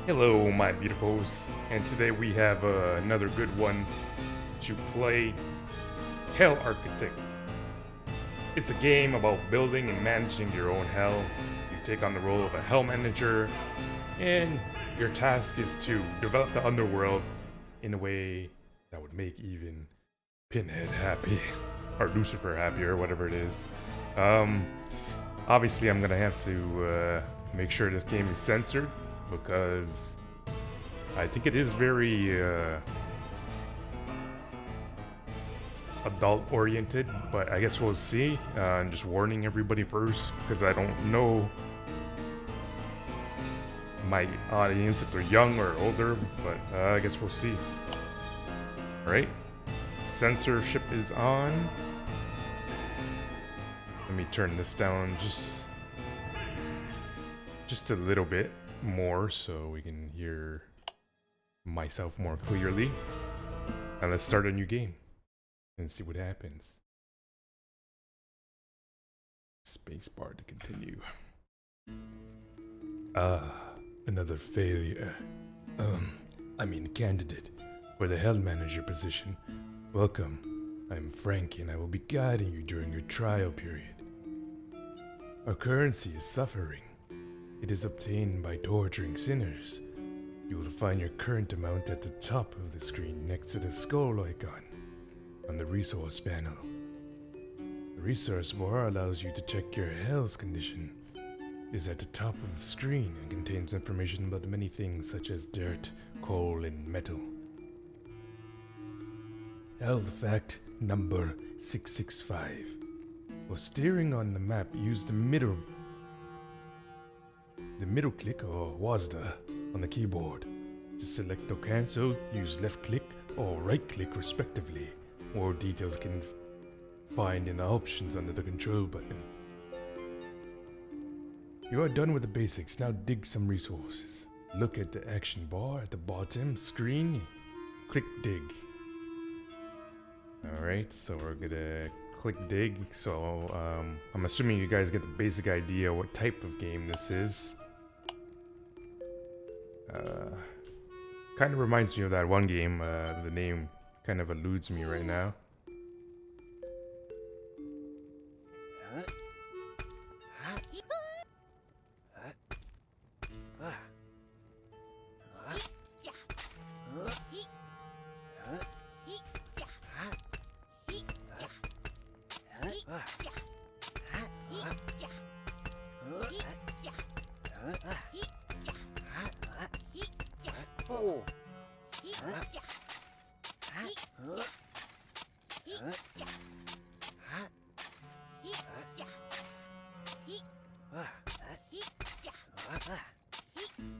Hello, my beautifuls, and today we have another good one to play Hell Architect. It's a game about building and managing your own hell. You take on the role of a hell manager, and your task is to develop the underworld in a way that would make even Pinhead happy, or Lucifer happy, or whatever it is. Um, Obviously, I'm gonna have to make sure this game is censored because I think it is very adult oriented, but I guess we'll see. I'm just warning everybody first because I don't know my audience if they're young or older, but I guess we'll see. Alright, censorship is on. Let me turn this down just a little bit more so we can hear myself more clearly. And let's start a new game and see what happens. Spacebar to continue. Another failure. Candidate for the Hell Manager position. Welcome. I'm Frank and I will be guiding you during your trial period. Our currency is suffering. It is obtained by torturing sinners. You will find your current amount at the top of the screen next to the skull icon on the resource panel. The resource bar allows you to check your health condition. It is at the top of the screen and contains information about many things such as dirt, coal, and metal. Health fact number 665. While steering on the map, use the middle click or WASD on the keyboard. To select or cancel, use left click or right click respectively. More details can find in the options under the control button. You are done with the basics, now dig some resources. Look at the action bar at the bottom screen, click dig. Alright, so we're gonna click dig, so I'm assuming you guys get the basic idea what type of game this is. Kind of reminds me of that one game, the name kind of eludes me right now.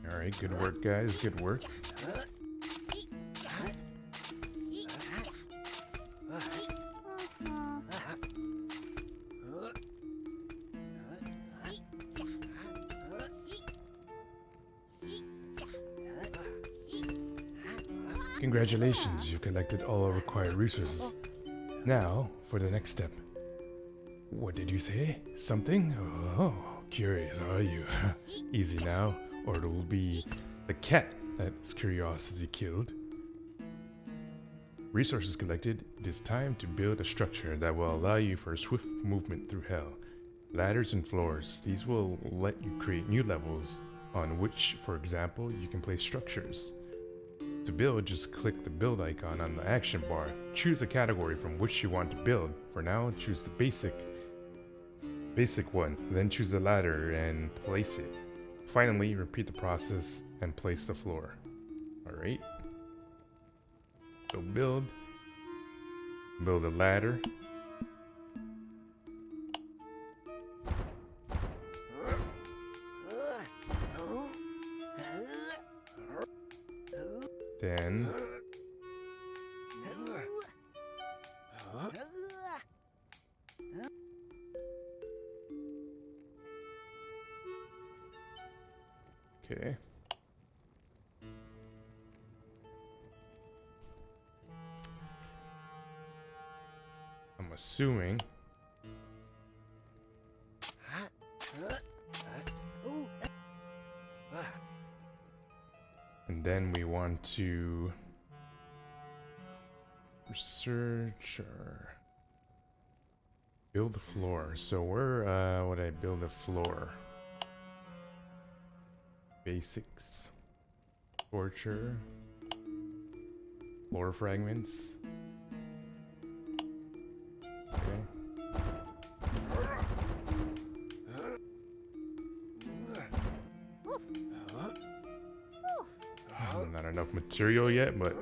Alright, good work guys, good work. Congratulations, you've collected all required resources. Now, for the next step. What did you say? Something? Oh, curious, are you? Easy now, or it will be the cat that's curiosity killed. Resources collected, it is time to build a structure that will allow you for swift movement through hell. Ladders and floors, these will let you create new levels on which, for example, you can place structures. To build, just click the build icon on the action bar. Choose a category from which you want to build. For now, choose the basic one, then choose the ladder and place it. Finally, repeat the process and place the floor. Alright. So build a ladder. Then okay. I'm assuming And then we want to research or build the floor. So where would I build a floor? Basics. Torture. Floor fragments. Okay. Not enough material yet, but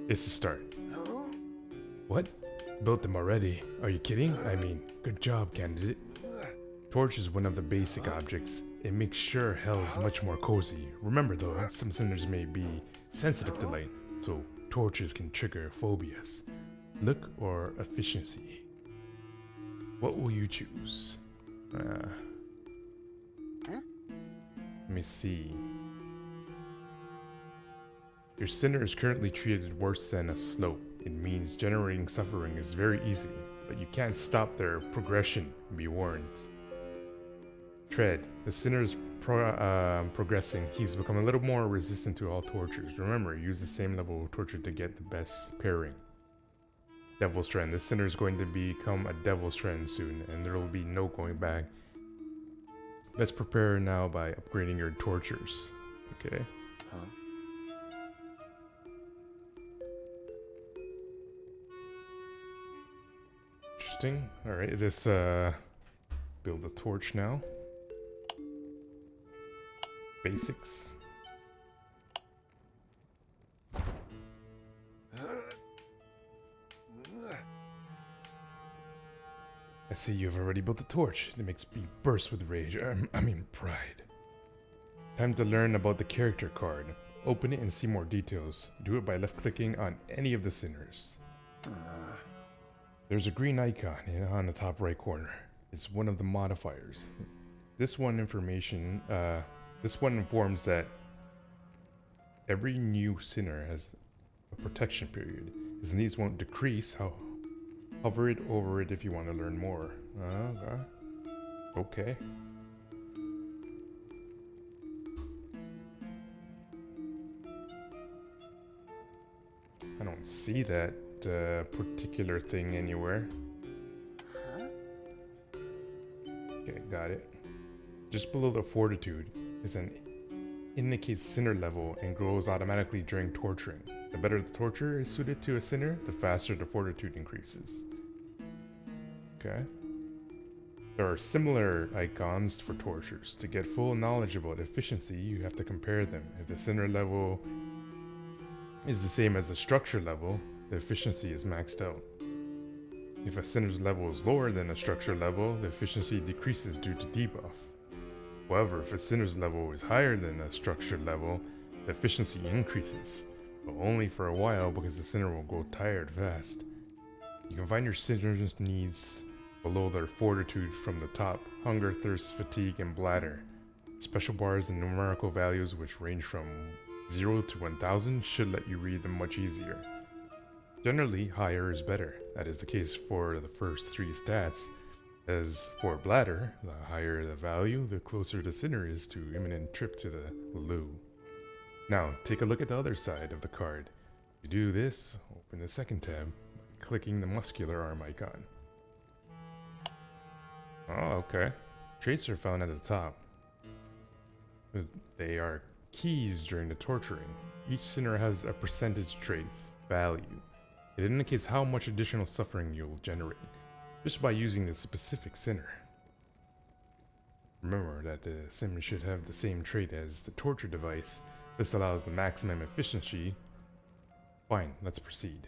it's a start. What? Built them already? Are you kidding? I mean, good job, candidate. Torch is one of the basic objects. It makes sure hell is much more cozy. Remember though, some sinners may be sensitive to light, so torches can trigger phobias. Look or efficiency? What will you choose? Let me see. Your sinner is currently treated worse than a slope. It means generating suffering is very easy, but you can't stop their progression, be warned. Tread. The sinner is progressing. He's become a little more resistant to all tortures. Remember, use the same level of torture to get the best pairing. Devil's Strand. The sinner is going to become a Devil's Strand soon, and there will be no going back. Let's prepare now by upgrading your tortures. Okay. Interesting. Alright, let's build a torch now. Basics. I see you've already built a torch. It makes me burst with rage. I mean pride. Time to learn about the character card. Open it and see more details. Do it by left-clicking on any of the sinners. There's a green icon on the top right corner. It's one of the modifiers. This one informs that every new sinner has a protection period. His needs won't decrease. Hover it over it if you want to learn more. Okay. I don't see that particular thing anywhere. Okay, got it. Just below the fortitude is an indicates sinner level and grows automatically during torturing. The better the torture is suited to a sinner, the faster the fortitude increases. Okay. There are similar icons for tortures. To get full knowledge about efficiency, you have to compare them. If the sinner level is the same as the structure level, the efficiency is maxed out. If a sinner's level is lower than a structure level, the efficiency decreases due to debuff. However, if a sinner's level is higher than a structure level, the efficiency increases, but only for a while because the sinner will go tired fast. You can find your sinner's needs below their fortitude from the top: hunger, thirst, fatigue, and bladder. Special bars and numerical values which range from 0 to 1000 should let you read them much easier. Generally, higher is better. That is the case for the first 3 stats. As for bladder, the higher the value, the closer the sinner is to imminent trip to the loo. Now, take a look at the other side of the card. To do this, open the second tab by clicking the muscular arm icon. Oh, okay. Traits are found at the top. They are keys during the torturing. Each sinner has a percentage trait value. It indicates how much additional suffering you'll generate, just by using the specific sinner. Remember that the sinner should have the same trait as the torture device. This allows the maximum efficiency. Fine, let's proceed.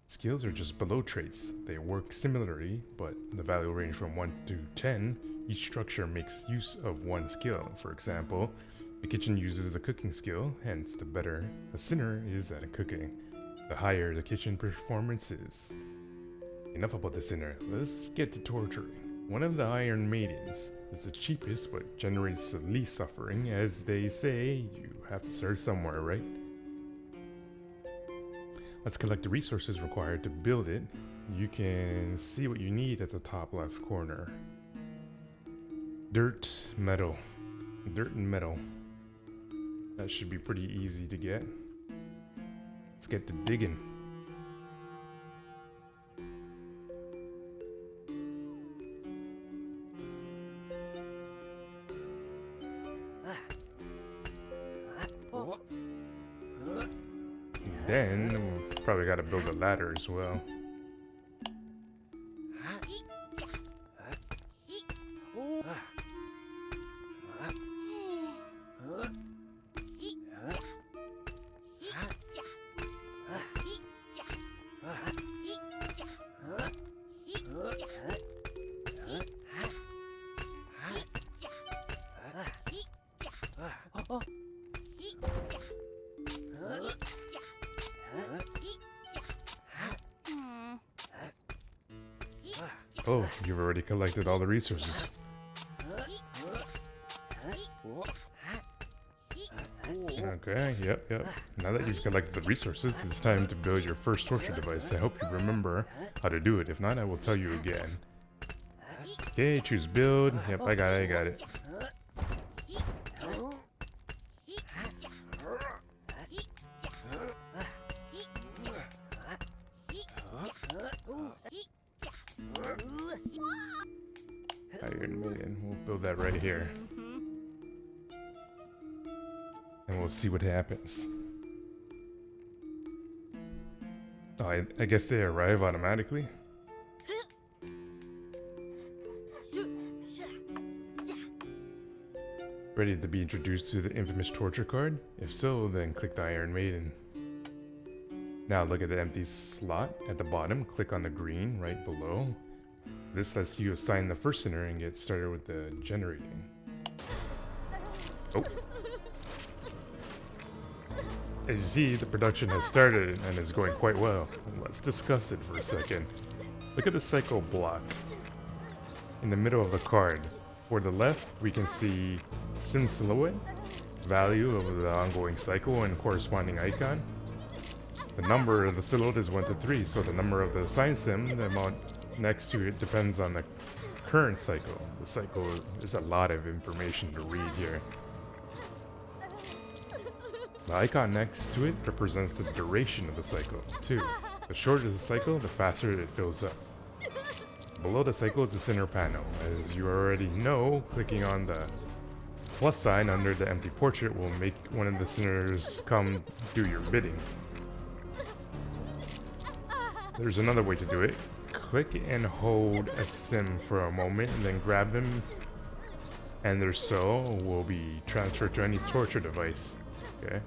Skills are just below traits. They work similarly, but the value range from 1 to 10. Each structure makes use of one skill. For example, the kitchen uses the cooking skill, hence the better a sinner is at cooking, the higher the kitchen performance is. Enough about the sinner, let's get to torturing. One of the Iron Maidens is the cheapest but generates the least suffering. As they say, you have to start somewhere, right? Let's collect the resources required to build it. You can see what you need at the top left corner. Dirt, metal. Dirt and metal. That should be pretty easy to get. Let's get to digging. Then we probably got to build a ladder as well. Oh, you've already collected all the resources. Okay, yep. Now that you've collected the resources, it's time to build your first torture device. I hope you remember how to do it. If not, I will tell you again. Okay, choose build. Yep, I got it. Iron Maiden. We'll build that right here. And we'll see what happens. Oh, I guess they arrive automatically. Ready to be introduced to the infamous torture card? If so, then click the Iron Maiden. Now look at the empty slot at the bottom. Click on the green right below. This lets you assign the first sinner and get started with the generating. Oh. As you see, the production has started and is going quite well. Let's discuss it for a second. Look at the cycle block in the middle of the card. For the left, we can see sim silhouette, value of the ongoing cycle, and corresponding icon. The number of the silhouette is 1 to 3, so the number of the assigned sim, the amount next to it, depends on the current cycle. The cycle, there's a lot of information to read here. The icon next to it represents the duration of the cycle, too. The shorter the cycle, the faster it fills up. Below the cycle is the center panel. As you already know, clicking on the plus sign under the empty portrait will make one of the sinners come do your bidding. There's another way to do it. Click and hold a sim for a moment and then grab them, and their soul will be transferred to any torture device. Okay.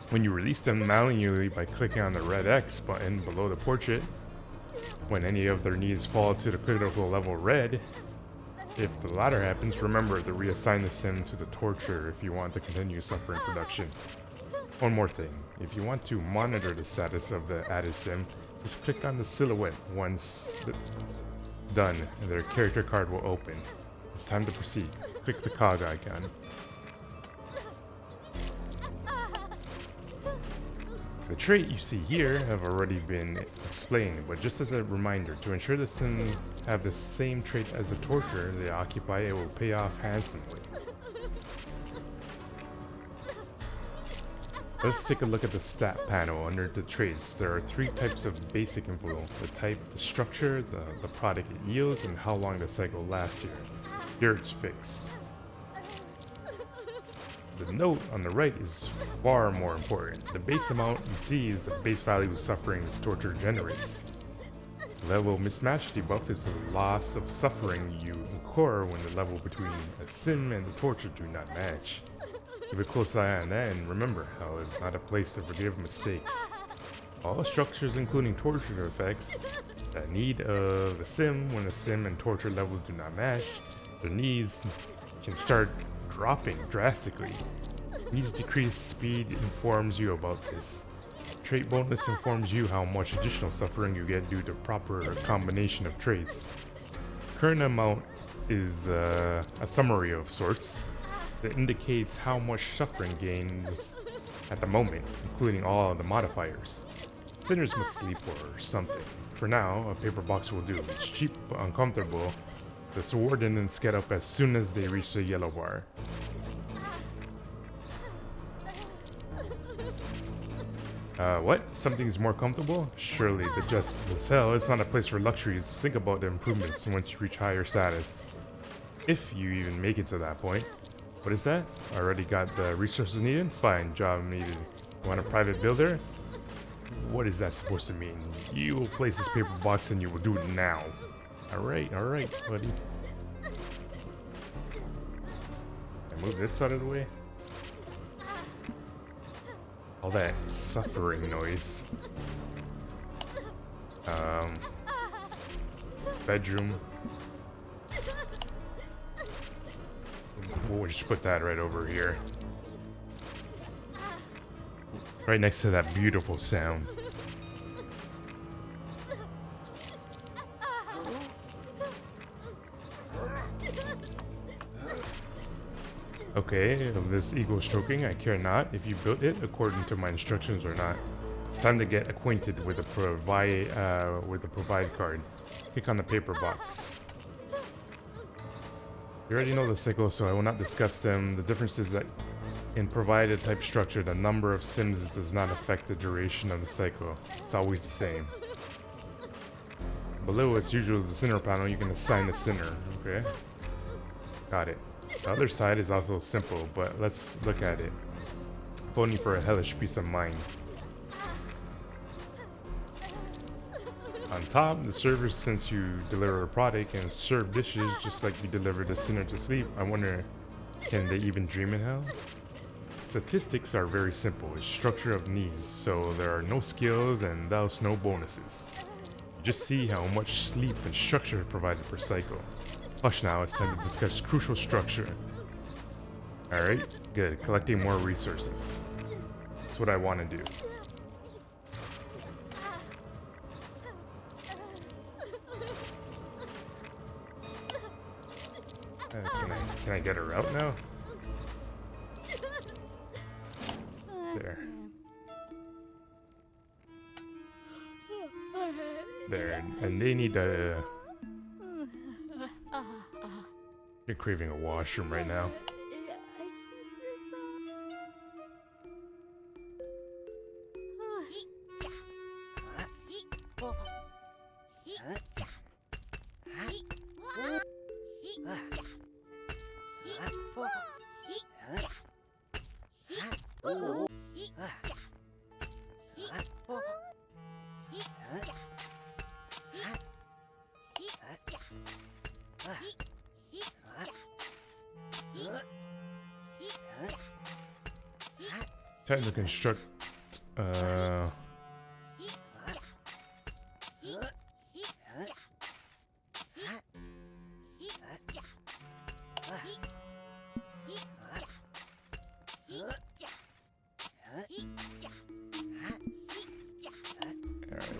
When you release them manually by clicking on the red X button below the portrait, when any of their needs fall to the critical level red, if the latter happens, remember to reassign the sim to the torture if you want to continue suffering production. One more thing, if you want to monitor the status of the added sim, just click on the silhouette. Once done, and their character card will open. It's time to proceed. Click the cog icon. The trait you see here have already been explained, but just as a reminder, to ensure the sim have the same trait as the torture they occupy, it will pay off handsomely. Let's take a look at the stat panel under the traits. There are 3 types of basic info: the type, the structure, the product it yields, and how long the cycle lasts here. Here it's fixed. The note on the right is far more important. The base amount you see is the base value of suffering this torture generates. Level mismatch debuff is the loss of suffering you incur when the level between a sim and the torture do not match. Keep a close eye on that, and remember, hell is not a place to forgive mistakes. All structures, including torture effects, that need of the sim when the sim and torture levels do not match, their needs can start dropping drastically. Needs decreased speed informs you about this. Trait bonus informs you how much additional suffering you get due to proper combination of traits. Current amount is a summary of sorts that indicates how much suffering gains at the moment, including all of the modifiers. Sinners must sleep or something. For now, a paper box will do. It's cheap but uncomfortable. The subordinates get up as soon as they reach the yellow bar. What? Something's more comfortable? Surely, the Justice Hell is not a place for luxuries. Think about the improvements once you reach higher status. If you even make it to that point. What is that? Already got the resources needed? Fine, job needed. Want a private builder? What is that supposed to mean? You will place this paper box and you will do it now. Alright, buddy. Can I move this out of the way? All that suffering noise. Bedroom. We'll just put that right over here. Right next to that beautiful sound. Okay, this ego stroking, I care not if you built it according to my instructions or not. It's time to get acquainted with the provide card. Click on the paper box. You already know the cycle, so I will not discuss them. The difference is that in provided type structure, the number of sims does not affect the duration of the cycle. It's always the same. Below, as usual, is the sinner panel. You can assign the sinner. Okay. Got it. The other side is also simple, but let's look at it. If only for a hellish peace of mind. On top, the server, since you deliver a product and serve dishes just like you deliver the sinner to sleep, I wonder, can they even dream in hell? Statistics are very simple. It's structure of needs, so there are no skills and thus no bonuses. You just see how much sleep and structure are provided per cycle. Hush now, it's time to discuss crucial structure. Alright, good. Collecting more resources. That's what I want to do. Can I get her out now? There. There, and they need a... You're craving a washroom right now. Time to construct, Alright,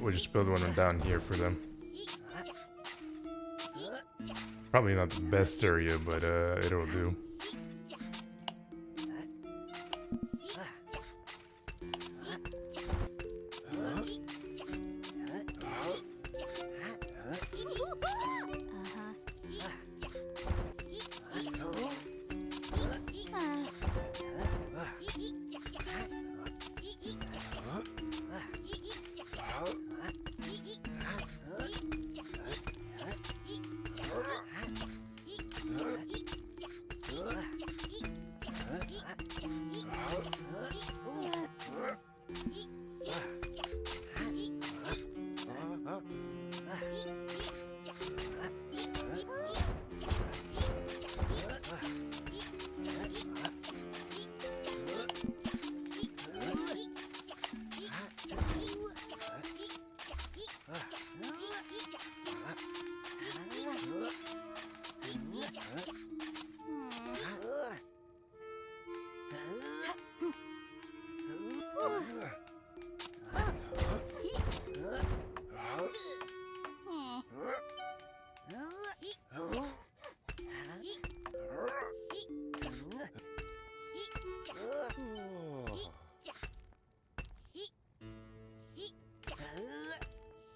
we'll just build one down here for them. Probably not the best area, but it'll do.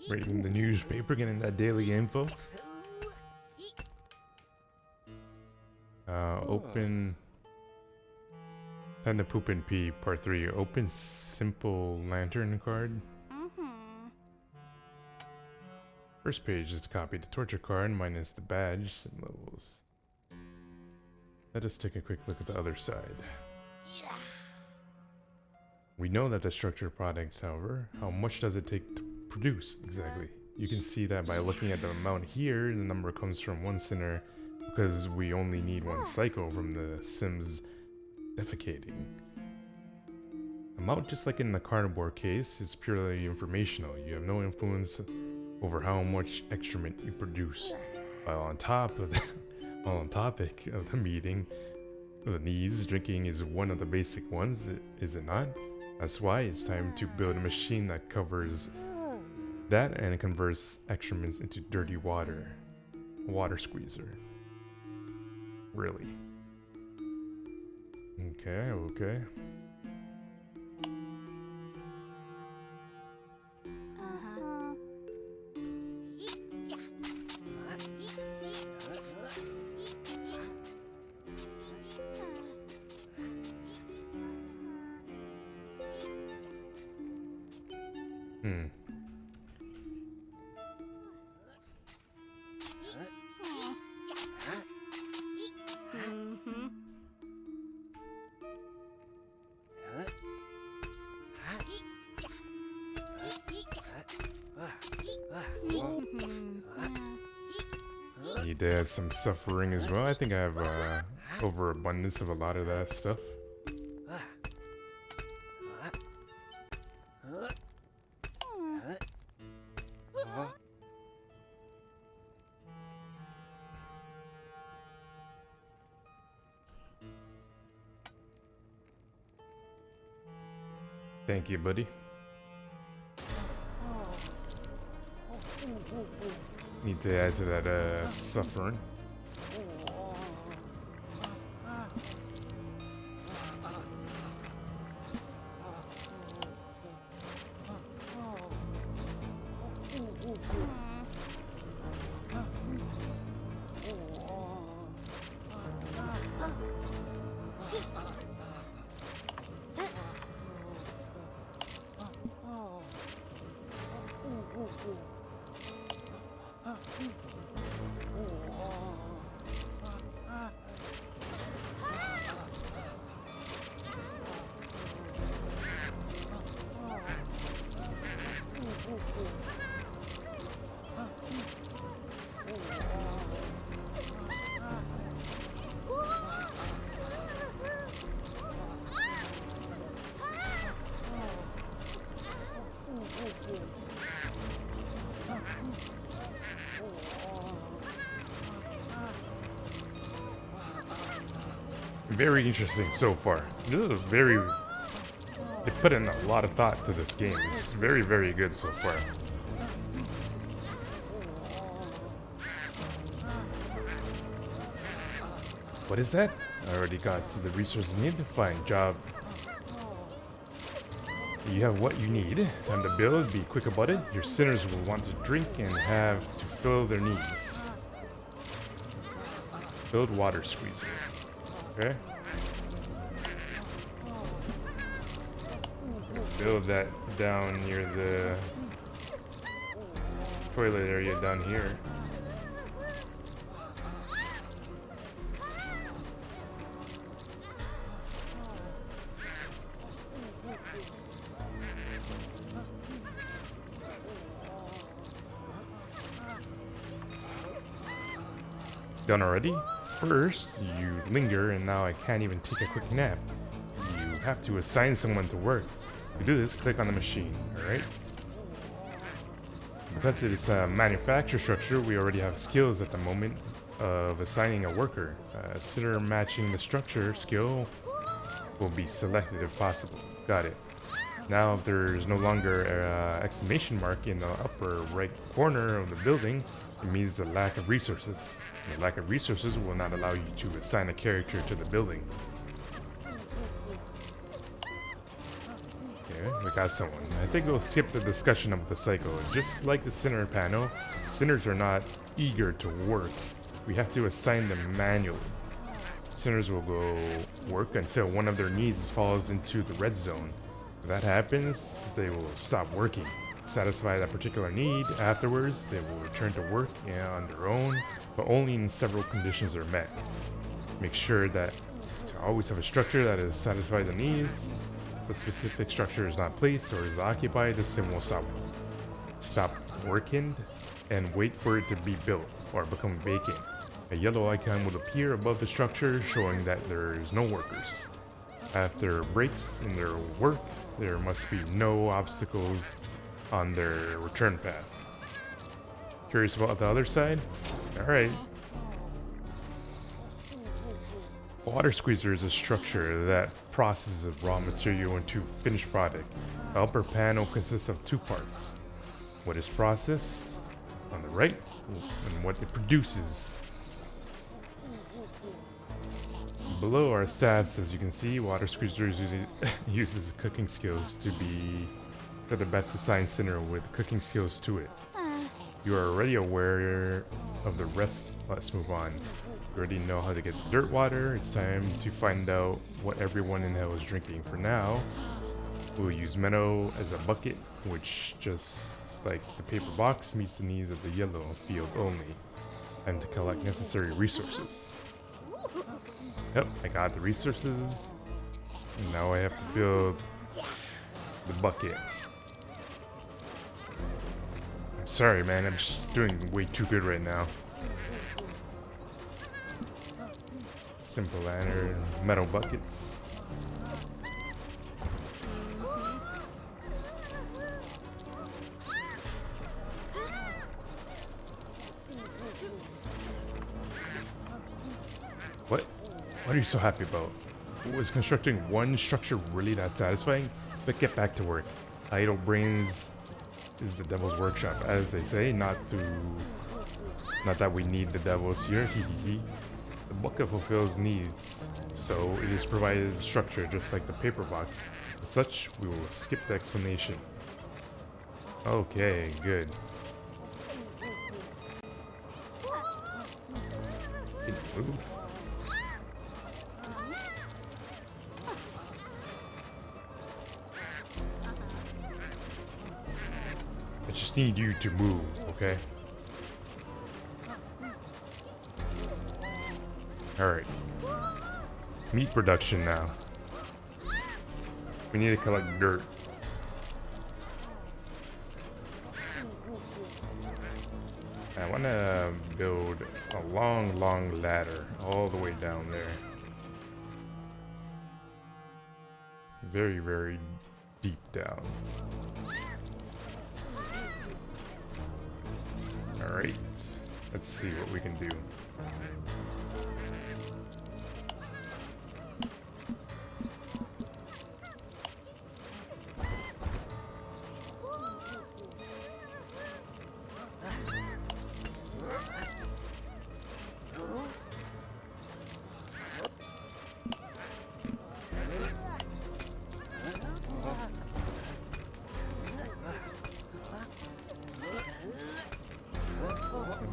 Reading the newspaper, getting that daily info. Open. Time to poop and pee, part 3. Open simple lantern card. First page is copied the torture card minus the badge and levels. Let us take a quick look at the other side. We know that the structure product, however, how much does it take to produce exactly? You can see that by looking at the amount here. The number comes from one center because we only need one cycle from the Sims defecating. Amount, just like in the cardboard case, is purely informational. You have no influence over how much excrement you produce. While on top of on topic of the meeting, the needs, drinking is one of the basic ones, is it not? That's why it's time to build a machine that covers that and converts excrements into dirty water. A water squeezer. Really? Okay. Need to add some suffering as well. I think I have overabundance of a lot of that stuff. Thank you, buddy. Need to add to that suffering. Very interesting so far. This is they put in a lot of thought to this game. It's very, very good so far. What is that? I already got to the resources needed to find job. You have what you need. Time to build. Be quick about it. Your sinners will want to drink and have to fill their needs. Build water squeezer. Okay. Build that down near the toilet area down here. Done already? First, you linger and now I can't even take a quick nap. You have to assign someone to work. To do this, click on the machine, alright? Because it is a manufacture structure, we already have skills at the moment of assigning a worker. Consider matching the structure skill will be selected if possible. Got it. Now if there's no longer an exclamation mark in the upper right corner of the building, it means a lack of resources. The lack of resources will not allow you to assign a character to the building. Okay, we got someone. I think we'll skip the discussion of the cycle. Just like the sinner panel, sinners are not eager to work. We have to assign them manually. Sinners will go work until one of their needs falls into the red zone. If that happens, they will stop working. Satisfy that particular need. Afterwards, they will return to work on their own, but only in several conditions are met. Make sure that to always have a structure that is satisfy the needs. If a specific structure is not placed or is occupied, the sim will stop working and wait for it to be built or become vacant. A yellow icon will appear above the structure showing that there is no workers. After breaks in their work, there must be no obstacles on their return path. Curious about the other side? Alright. A water squeezer is a structure that processes raw material into finished product. The upper panel consists of two parts. What is processed on the right and what it produces. Below are stats. As you can see, water squeezer uses cooking skills to be the best assigned sinner with cooking skills to it. You are already aware of the rest. Let's move on. You already know how to get the dirt water. It's time to find out what everyone in hell is drinking. For now, we'll use meadow as a bucket, which just like the paper box meets the needs of the yellow field only, and to collect necessary resources. Yep, I got the resources. Now I have to build the bucket. I'm sorry, man. I'm just doing way too good right now. Simple lantern, metal buckets. What are you so happy about? Was constructing one structure really that satisfying? But get back to work. Idle brains is the devil's workshop, as they say. Not that we need the devils here. Hee. The bucket fulfills needs, so it is provided a structure just like the paper box. As such, we will skip the explanation. Okay, good. Ooh. I just need you to move, okay? Alright. Meat production now. We need to collect dirt. I want to build a long ladder all the way down there. Very deep down. Alright, let's see what we can do.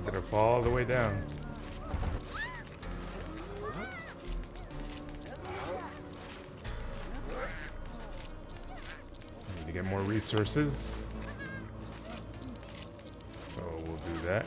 Gotta fall all the way down. Need to get more resources. So we'll do that.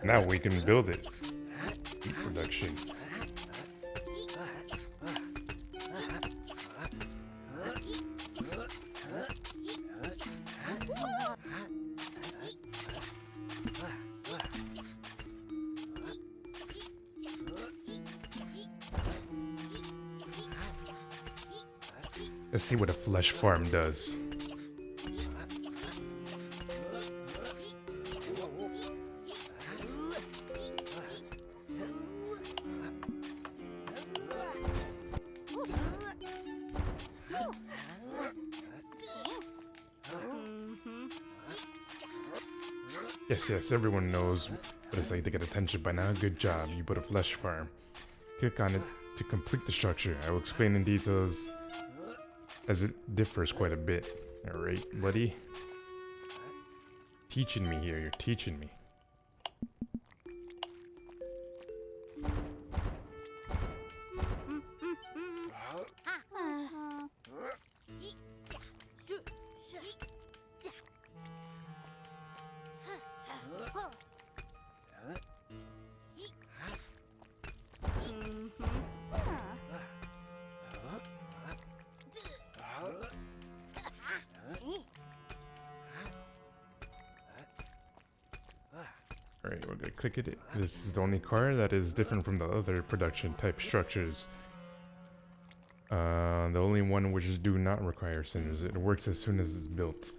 Now we can build it. Production. Let's see what a flesh farm does. Yes, everyone knows what it's like to get attention by now. Good job, you built a flesh farm. Click on it to complete the structure. I will explain in details as it differs quite a bit. Alright, buddy. Teaching me here, you're teaching me. Alright, we're gonna click it. This is the only car that is different from the other production type structures. The only one which do not require cinders. It works as soon as it's built.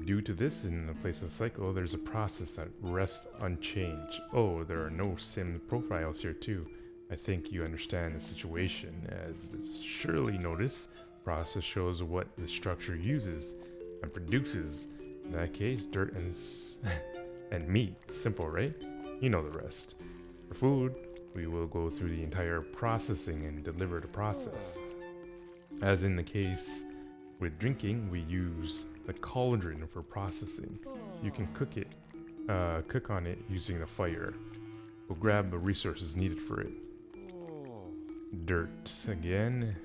Due to this, in the place of cycle, there's a process that rests unchanged. Oh, there are no sim profiles here too. I think you understand the situation. As surely notice, the process shows what the structure uses and produces. In that case, dirt and meat. Simple, right? You know the rest. For food, we will go through the entire processing and deliver the process. As in the case with drinking, we use the cauldron for processing. You can cook on it using the fire. We'll grab the resources needed for it. Dirt again.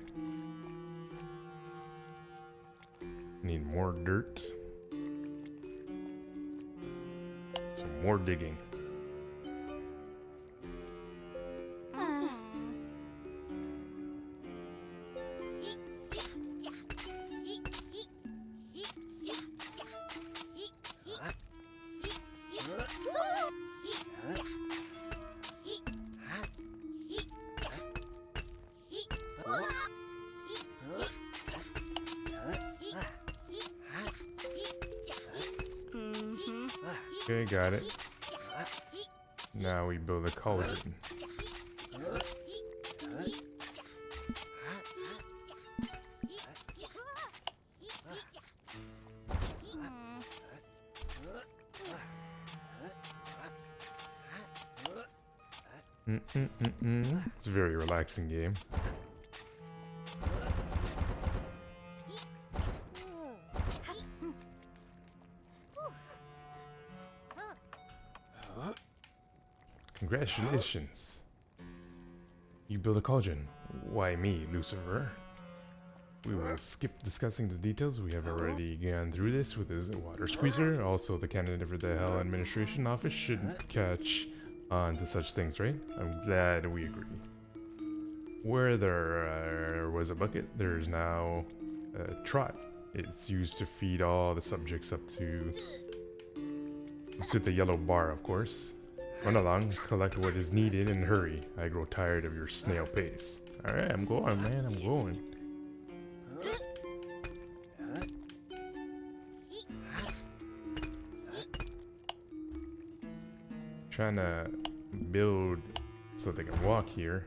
Need more dirt. Some more digging. Okay, got it. Now we build a cauldron. It's a very relaxing game. Congratulations. You built a cauldron. Why me, Lucifer? We will skip discussing the details. We have already gone through this with his water squeezer. Also, the candidate for the Hell Administration Office shouldn't catch on to such things, right? I'm glad we agree. Where there was a bucket, there's now a trot. It's used to feed all the subjects up to the yellow bar, of course. Run along, collect what is needed, and hurry. I grow tired of your snail pace. Alright, I'm going, man, I'm going. Trying to build so they can walk here.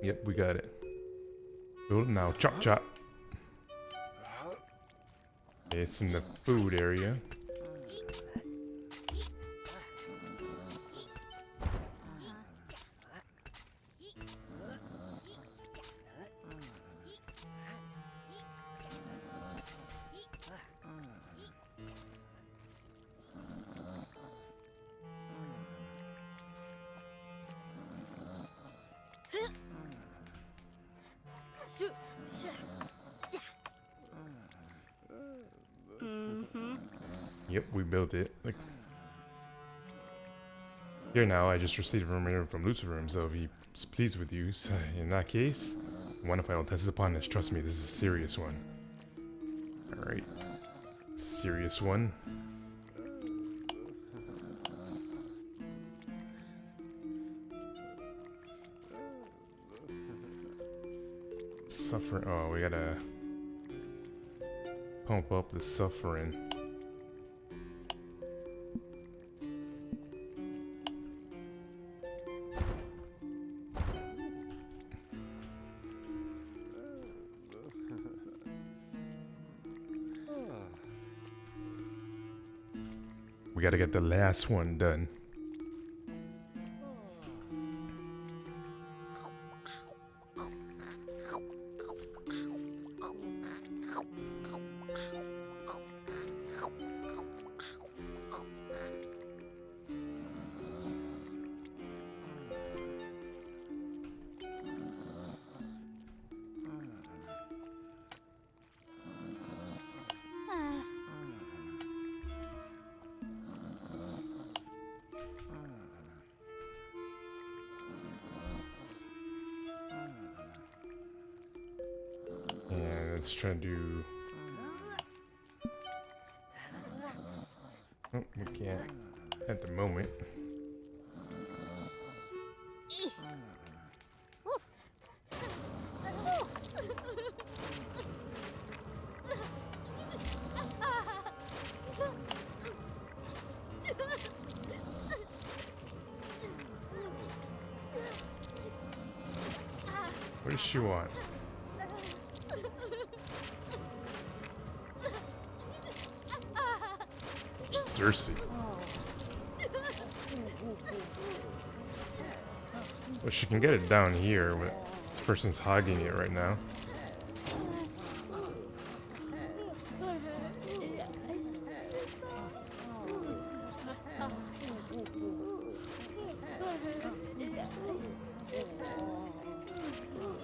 Yep, we got it. Build it now. Chop chop. It's in the food area. Yep, we built it. Like, here now, I just received a reminder from Lucifer himself. He's pleased with you. So in that case, one if I will test upon this. Trust me, this is a serious one. Alright. It's a serious one. Suffer. Oh, we gotta pump up the suffering. We gotta get the last one done. Let's try to do. Oh, we can't at the moment. What does she want? Thirsty. Well, she can get it down here, but this person's hogging it right now.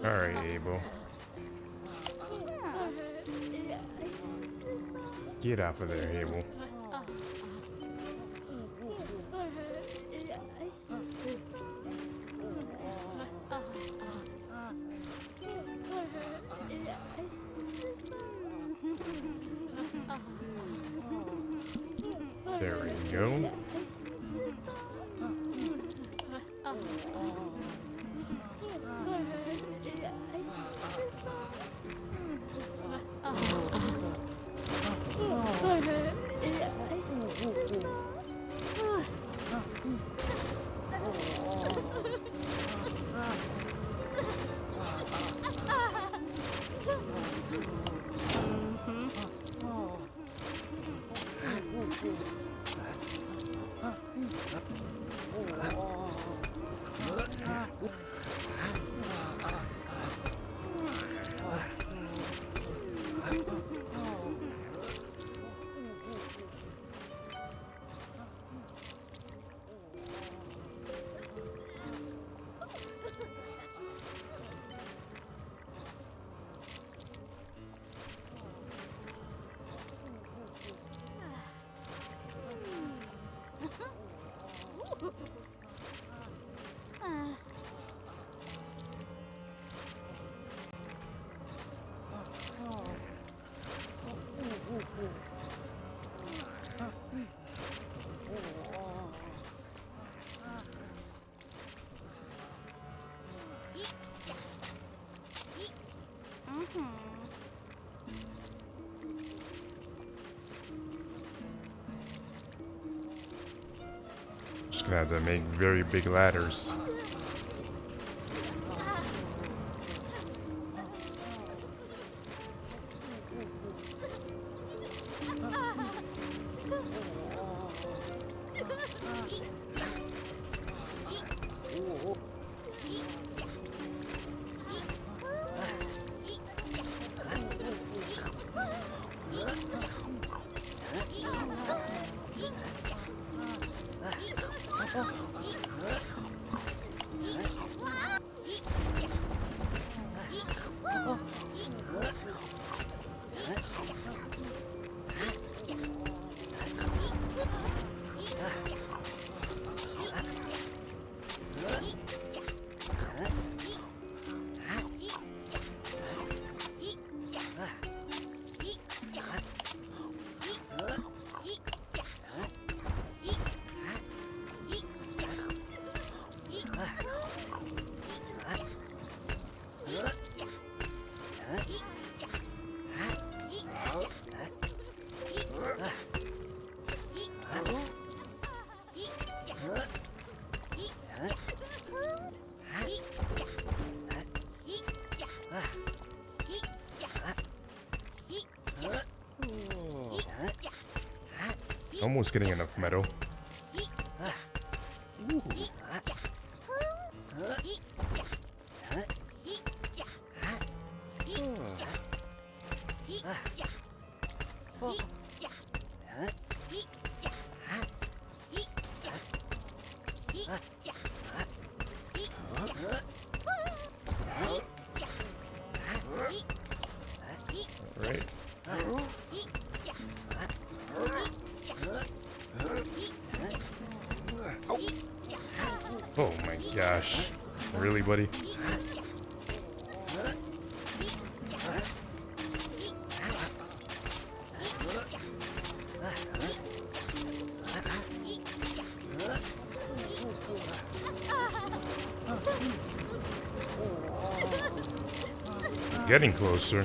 Alright, Abel. Get off of there, Abel. There we go. Just gonna have to make very big ladders. Almost getting enough metal. Right. Oh my gosh. Really, buddy? Getting closer.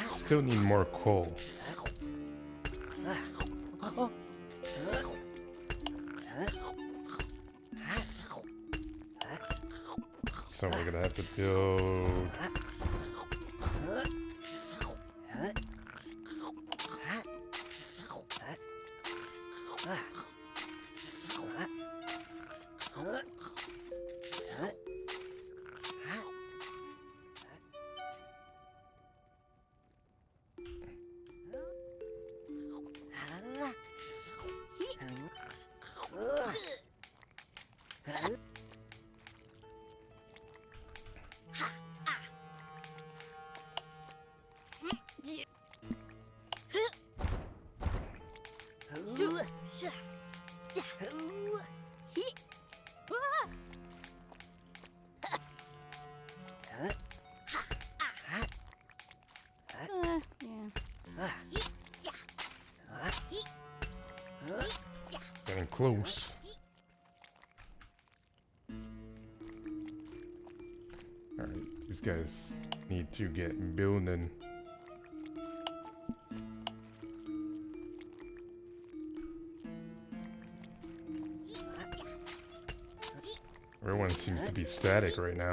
Still need more coal. So we're gonna have to build. Getting close. Alright, these guys need to get building. Everyone seems to be static right now.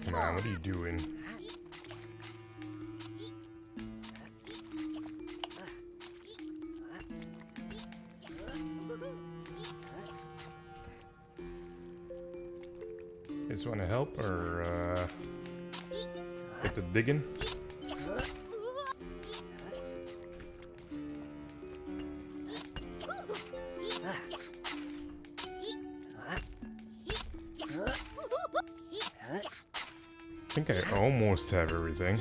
Come on, what are you doing? You just want to help or get the digging? I think I almost have everything.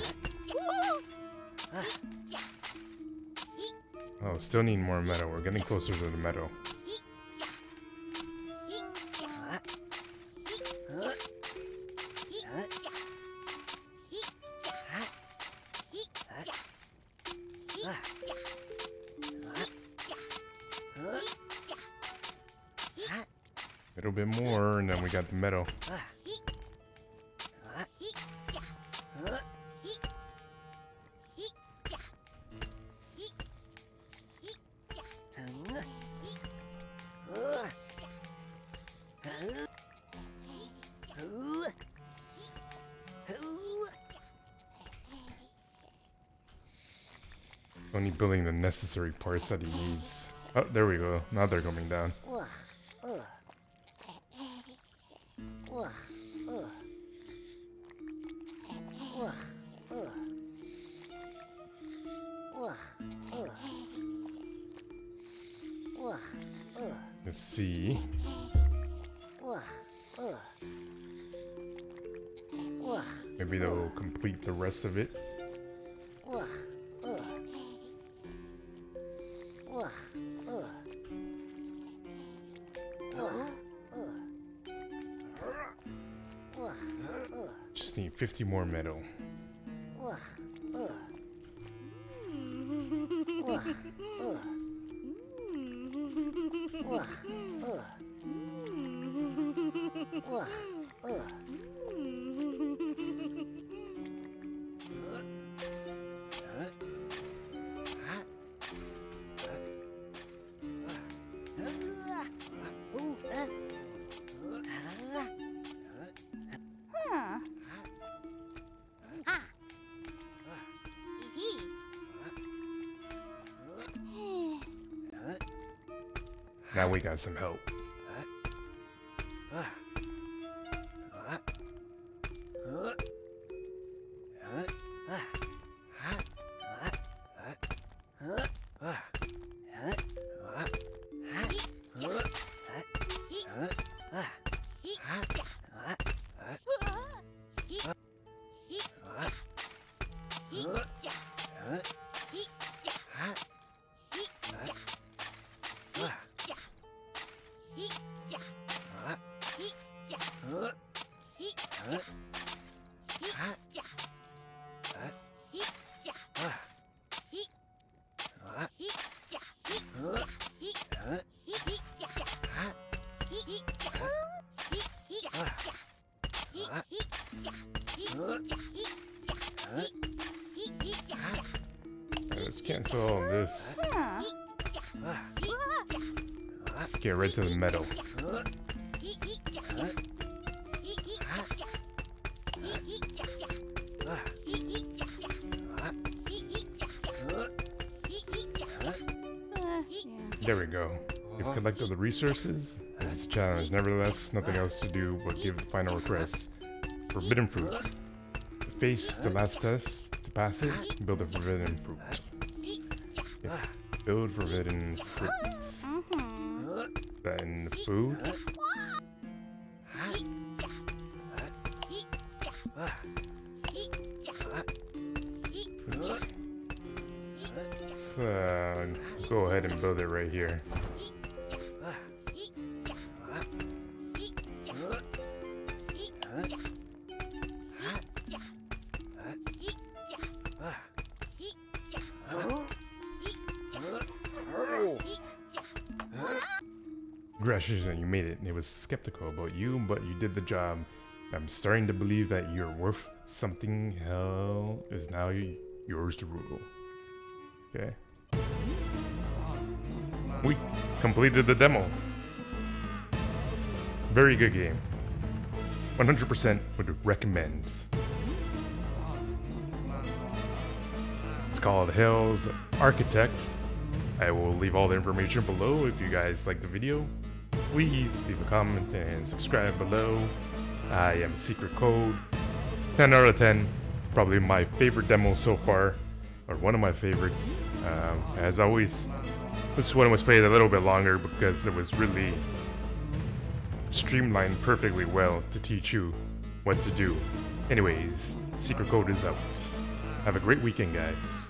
Oh, still need more metal. We're getting closer to the metal. A little bit more, and then we got the metal. Only building the necessary parts that he needs. Oh, there we go. Now they're coming down. Let's see. Maybe they'll complete the rest of it. Just need 50 more metal. Now we got some help. Let's get right to the metal. There we go. You've collected the resources. It's a challenge. Nevertheless, nothing else to do but give the final request. Forbidden fruit. Face the last test. To pass it, build a forbidden fruit. Yeah. Build forbidden fruit. Then food. Let's go ahead and build it right here. Congratulations, you made it. It was skeptical about you, but you did the job. I'm starting to believe that you're worth something. Hell is now yours to rule. Okay. We completed the demo. Very good game. 100% would recommend. It's called Hell's Architect. I will leave all the information below. If you guys like the video, please leave a comment and subscribe below. I am Secret Code. 10 out of 10. Probably my favorite demo so far, or one of my favorites. As always, this one was played a little bit longer because it was really streamlined perfectly well to teach you what to do. Anyways, Secret Code is out. Have a great weekend, guys.